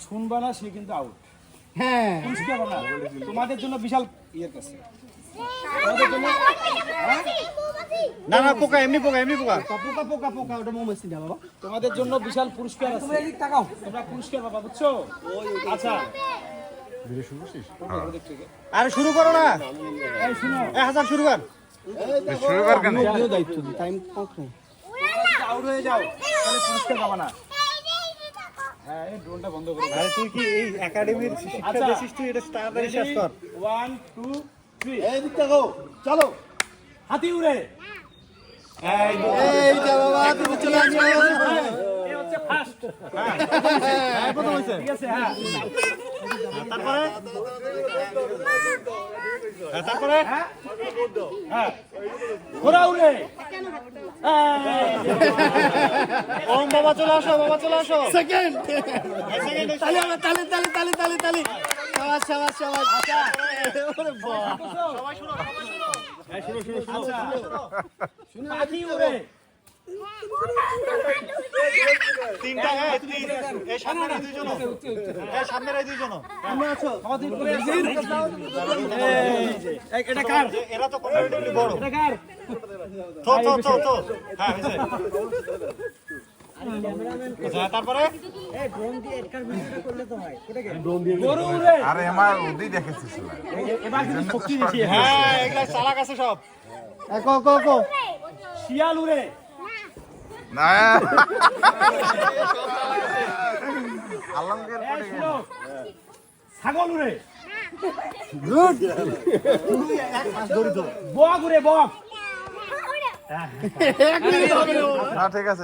শুনবা না সে কিন্তু আউট। হ্যাঁ তোমাদের জন্য বিশাল ইয়ের কাছে না না পোকা এমনি পোকা পোকা পোকা পোকা ওটা মৌমাছি না বাবা তোমাদের জন্য বিশাল পুরস্কার আছে। তোমরা পুরস্কার পাবা, বুঝছো? আচ্ছা আরে শুরু করো না এই শুনো, 1000 শুরু কর কেন? দায়িত্ব দি টাইম কম নেই আউট হয়ে যাও তাহলে পুরস্কার পাবা না। হ্যাঁ এই ড্রোনটা বন্ধ করো। আরে তুই কি এই একাডেমির শিক্ষা আচ্ছা। দিছিস তুই এটা তাড়াতাড়ি শেষ কর 1 2 3 এই দিকটা গো চলো হাতি উড়ে। এই যা বাবা তুমি চলে আসো এই হচ্ছে ফার্স্ট। হ্যাঁ প্রথম হইছে ঠিক আছে? হ্যাঁ তারপরে হ্যাঁ হ্যাঁ ঘোড়া উড়ে। ওম বাবা চলে আসো সেকেন্ড তালি আমরা তালি তালি তালি তালি তালি শাবাশ শাবাশ শাবাশ ওরে বাবা সবাই শুনো পাখি উড়ে। তিনটা এই সামনে দুইজন এই সামনে দুইজন আমরা আছো আমাদের উপরে আছে। এটা কার? এরা তো কম্পারেটিভলি বড় এটা কার? তো হ্যাঁ হইছে আচ্ছা তারপরে গরু উড়ে। আরে আমার ওদি দেখেছিস না। এবার কিন্তু শক্তি বেশি। হ্যাঁ এগুলা চালাক আছে সব কো শিয়াল উড়ে। না আলমগীর এই পড়ে শুনো, ছাগল উড়ে। বক উড়ে বক। না ঠিক আছে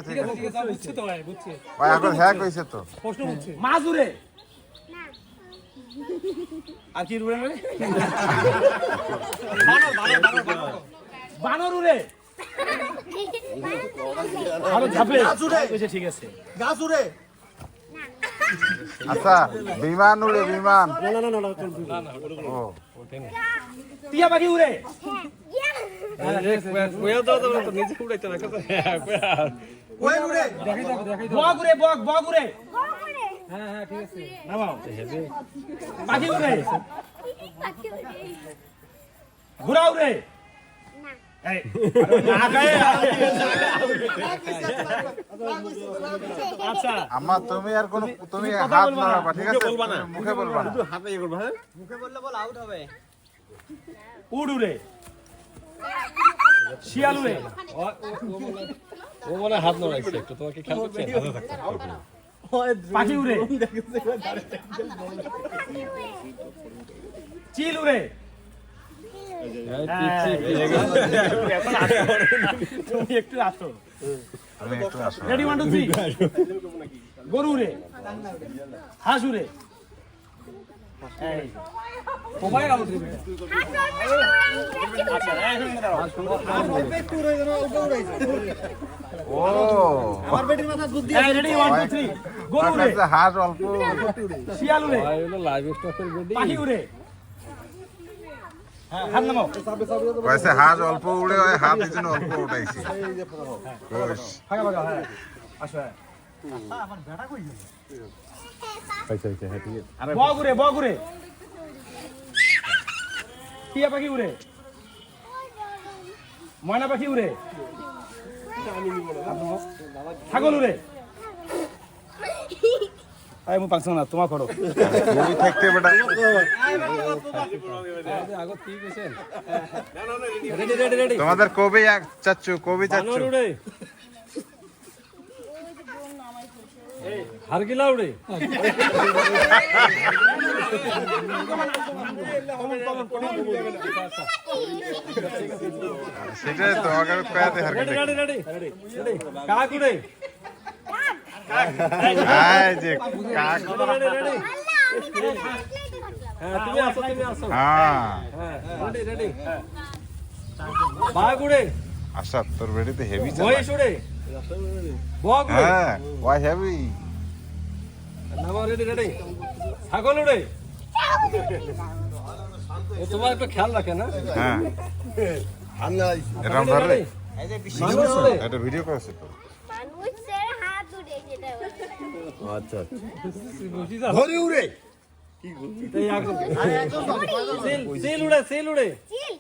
ভাই এখন হ্যাক হইছে তো। মাছ উড়ে। আর কি উড়ে? বানর উড়ে। আরো ঝাপে হয়েছে, ঠিক আছে। গাছ উড়ে আচ্ছা বিমান উড়ে বিমান। ও টিয়া পাখি উড়ে। কই উড়ে বক উড়ে বক বক উড়ে। নামাও। পাখি উড়ে। ঘোড়া উড়ে। এই, না গায়ে। আচ্ছা আমার তুমি আর কোন তুমি কথা হাত বলবা না, নাড়াবা ঠিক আছে? বলবা না। তুমি মুখে বলবা না। উড় উড়ে। শিয়াল উড়ে। পাখি উড়ে। চিল উড়ে। তুমি একটু আসো। তুমি একটু আসো। রেডি 1 2 3 গরু উড়ে। হাঁস উড়ে। এই সবাই আউট দিবে। আচ্ছা এই দাঁড়াও। ও আমার বেটির মাথা বুদ্ধি এই রেডি 1 2 3 গরু উড়ে। কাছে হাত অল্প। শিয়াল উড়ে। পাখি উড়ে। হ্যাঁ হাত নামাও। কইছে হাত অল্প উড়ে হয় হাত দিছেন অল্প উঠাইছি। কইস ফাঁকা ফাঁকা হ্যাঁ আসো। বক উড়ে বক উড়ে। টিয়া পাখি উড়ে। ময়না পাখি উড়ে। ছাগল উড়ে। আই মু পাকছ না তোমা করো। তুমি থাকতে বেটা। তোমাদের কবি চাচ্চু কবি চাচ্চু। হারগিলা উড়ে সেটাই তো আগে কয়াতে হারকে রেডি রেডি রেডি রেডি কাক উড়ে আয় যে কাক। রেডি রেডি হ্যাঁ তুমি আসো হ্যাঁ হ্যাঁ রেডি রেডি বাঘ উড়ে আচ্ছা তোর বেড়িতে হেভি মহিষ উড়ে বক উড়ে হ্যাঁ ওয়াই হেভি। নামা রেডি রেডি ছাগল উড়ে ও তোমার একটু খেয়াল রাখে না হ্যাঁ এরকম ধরে রেডি মানুষ উড়ে এটা ভিডিও করেছে তো। মানুষের হাত উড়ে যেটা আচ্ছা ঘড়ি উড়ে এই একদম আরে একদম সেল উড়ে চিল